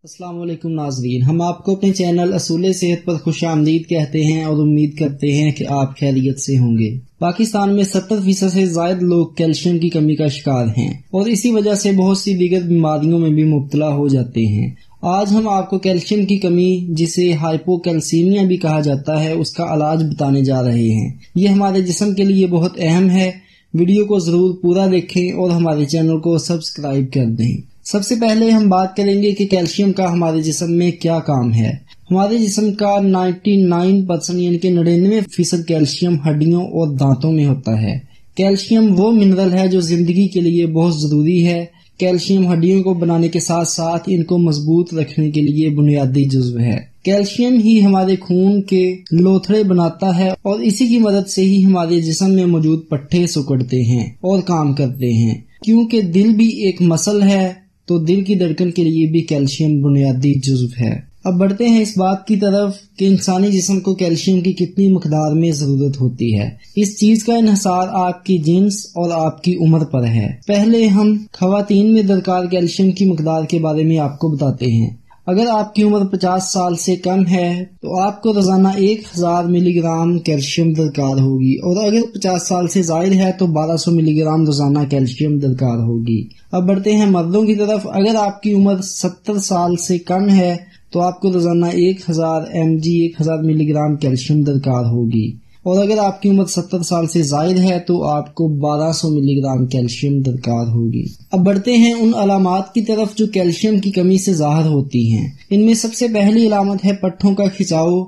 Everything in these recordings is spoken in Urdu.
السلام علیکم ناظرین، ہم آپ کو اپنے چینل اصول صحت پر خوش آمدید کہتے ہیں اور امید کرتے ہیں کہ آپ خیریت سے ہوں گے۔ پاکستان میں 70% سے زائد لوگ کیلشیم کی کمی کا شکار ہیں اور اسی وجہ سے بہت سی دیگر بیماریوں میں بھی مبتلا ہو جاتے ہیں۔ آج ہم آپ کو کیلشیم کی کمی، جسے ہائپوکیلسیمیا بھی کہا جاتا ہے، اس کا علاج بتانے جا رہے ہیں۔ یہ ہمارے جسم کے لیے بہت اہم ہے۔ ویڈیو کو ضرور پورا دیکھیں اور ہمارے چینل کو سبسکرائب کر دیں۔ سب سے پہلے ہم بات کریں گے کہ کیلشیم کا ہمارے جسم میں کیا کام ہے۔ ہمارے جسم کا 99% یعنی کہ 99% کیلشیم ہڈیوں اور دانتوں میں ہوتا ہے۔ کیلشیم وہ منرل ہے جو زندگی کے لیے بہت ضروری ہے۔ کیلشیم ہڈیوں کو بنانے کے ساتھ ساتھ ان کو مضبوط رکھنے کے لیے بنیادی جزو ہے۔ کیلشیم ہی ہمارے خون کے لوتھڑے بناتا ہے اور اسی کی مدد سے ہی ہمارے جسم میں موجود پٹھے سکڑتے ہیں اور کام کرتے ہیں۔ کیونکہ دل بھی ایک مسل ہے تو دل کی دھڑکن کے لیے بھی کیلشیم بنیادی جزو ہے۔ اب بڑھتے ہیں اس بات کی طرف کہ انسانی جسم کو کیلشیم کی کتنی مقدار میں ضرورت ہوتی ہے۔ اس چیز کا انحصار آپ کی جنس اور آپ کی عمر پر ہے۔ پہلے ہم خواتین میں درکار کیلشیم کی مقدار کے بارے میں آپ کو بتاتے ہیں۔ اگر آپ کی عمر 50 سال سے کم ہے تو آپ کو روزانہ 1000 ملی گرام کیلشیم درکار ہوگی، اور اگر 50 سال سے زائد ہے تو 1200 ملی گرام روزانہ کیلشیم درکار ہوگی۔ اب بڑھتے ہیں مردوں کی طرف۔ اگر آپ کی عمر 70 سال سے کم ہے تو آپ کو روزانہ 1000 ملی گرام کیلشیم درکار ہوگی، اور اگر آپ کی عمر 70 سال سے زائد ہے تو آپ کو 1200 ملی گرام کیلشیم درکار ہوگی۔ اب بڑھتے ہیں ان علامات کی طرف جو کیلشیم کی کمی سے ظاہر ہوتی ہیں۔ ان میں سب سے پہلی علامت ہے پٹھوں کا کھچاؤ،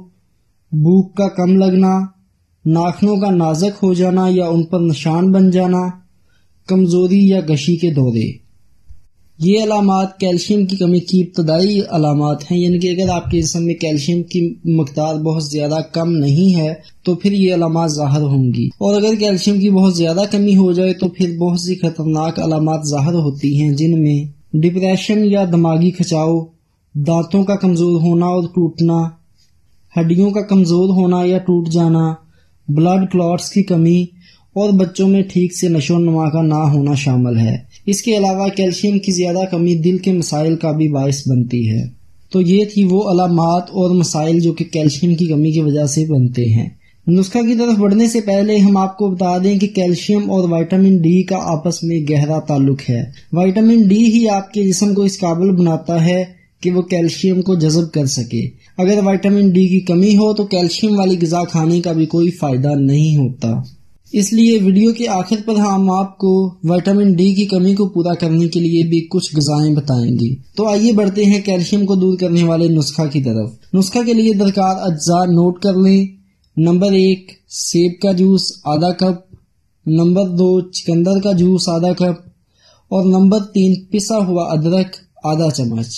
بھوک کا کم لگنا، ناخنوں کا نازک ہو جانا یا ان پر نشان بن جانا، کمزوری یا غشی کے دورے۔ یہ علامات کیلشیم کی کمی کی ابتدائی علامات ہیں، یعنی کہ اگر آپ کے جسم میں کیلشیم کی مقدار بہت زیادہ کم نہیں ہے تو پھر یہ علامات ظاہر ہوں گی، اور اگر کیلشیم کی بہت زیادہ کمی ہو جائے تو پھر بہت سی خطرناک علامات ظاہر ہوتی ہیں، جن میں ڈپریشن یا دماغی کھچاؤ، دانتوں کا کمزور ہونا اور ٹوٹنا، ہڈیوں کا کمزور ہونا یا ٹوٹ جانا، بلڈ کلوٹس کی کمی، اور بچوں میں ٹھیک سے نشو و نما کا نہ ہونا شامل ہے۔ اس کے علاوہ کیلشیم کی زیادہ کمی دل کے مسائل کا بھی باعث بنتی ہے۔ تو یہ تھی وہ علامات اور مسائل جو کہ کیلشیم کی کمی کی وجہ سے بنتے ہیں۔ نسخہ کی طرف بڑھنے سے پہلے ہم آپ کو بتا دیں کہ کیلشیم اور وٹامن ڈی کا آپس میں گہرا تعلق ہے۔ وٹامن ڈی ہی آپ کے جسم کو اس قابل بناتا ہے کہ وہ کیلشیم کو جذب کر سکے۔ اگر وٹامن ڈی کی کمی ہو تو کیلشیم والی غذا کھانے کا بھی کوئی فائدہ نہیں ہوتا۔ اس لیے ویڈیو کے آخر پر ہم آپ کو وٹامن ڈی کی کمی کو پورا کرنے کے لیے بھی کچھ غذائیں بتائیں گے۔ تو آئیے بڑھتے ہیں کیلشیم کو دور کرنے والے نسخہ کی طرف۔ نسخہ کے لیے درکار اجزاء نوٹ کر لیں۔ نمبر 1 سیب کا جوس آدھا کپ، نمبر 2 چقندر کا جوس آدھا کپ، اور نمبر 3 پسا ہوا ادرک آدھا چمچ۔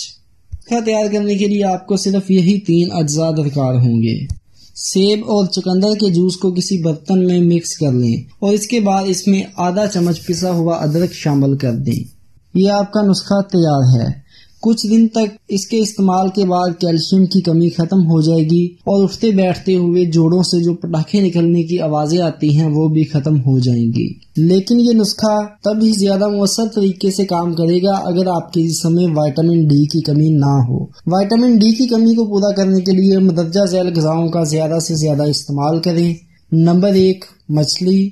نسخہ تیار کرنے کے لیے آپ کو صرف یہی 3 اجزاء درکار ہوں گے۔ سیب اور چقندر کے جوس کو کسی برتن میں مکس کر لیں اور اس کے بعد اس میں آدھا چمچ پسا ہوا ادرک شامل کر دیں۔ یہ آپ کا نسخہ تیار ہے۔ کچھ دن تک اس کے استعمال کے بعد کیلشیم کی کمی ختم ہو جائے گی اور اٹھتے بیٹھتے ہوئے جوڑوں سے جو پٹاخے نکلنے کی آوازیں آتی ہیں وہ بھی ختم ہو جائیں گی۔ لیکن یہ نسخہ تب ہی زیادہ مؤثر طریقے سے کام کرے گا اگر آپ کے جسم میں وٹامن ڈی کی کمی نہ ہو۔ وٹامن ڈی کی کمی کو پورا کرنے کے لیے مندرجہ ذیل غذاؤں کا زیادہ سے زیادہ استعمال کریں۔ نمبر 1 مچھلی،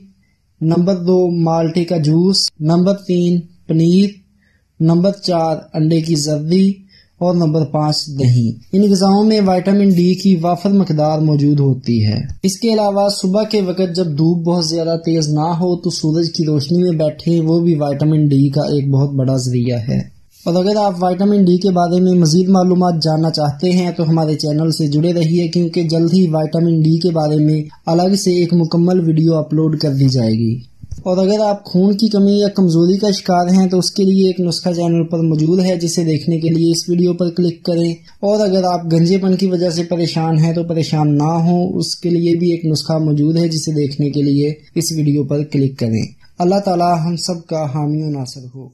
نمبر 2 مالٹے کا جوس، نمبر 3 پنیر، نمبر 4 انڈے کی زردی، اور نمبر 5 دہی۔ ان غذاؤں میں وٹامن ڈی کی وافر مقدار موجود ہوتی ہے۔ اس کے علاوہ صبح کے وقت جب دھوپ بہت زیادہ تیز نہ ہو تو سورج کی روشنی میں بیٹھے، وہ بھی وٹامن ڈی کا ایک بہت بڑا ذریعہ ہے۔ اور اگر آپ وٹامن ڈی کے بارے میں مزید معلومات جاننا چاہتے ہیں تو ہمارے چینل سے جڑے رہیے، کیونکہ جلد ہی وٹامن ڈی کے بارے میں الگ سے ایک مکمل ویڈیو اپلوڈ کر دی جائے گی۔ اور اگر آپ خون کی کمی یا کمزوری کا شکار ہیں تو اس کے لیے ایک نسخہ چینل پر موجود ہے، جسے دیکھنے کے لیے اس ویڈیو پر کلک کریں۔ اور اگر آپ گنجے پن کی وجہ سے پریشان ہیں تو پریشان نہ ہوں، اس کے لیے بھی ایک نسخہ موجود ہے، جسے دیکھنے کے لیے اس ویڈیو پر کلک کریں۔ اللہ تعالی ہم سب کا حامی و ناصر ہو۔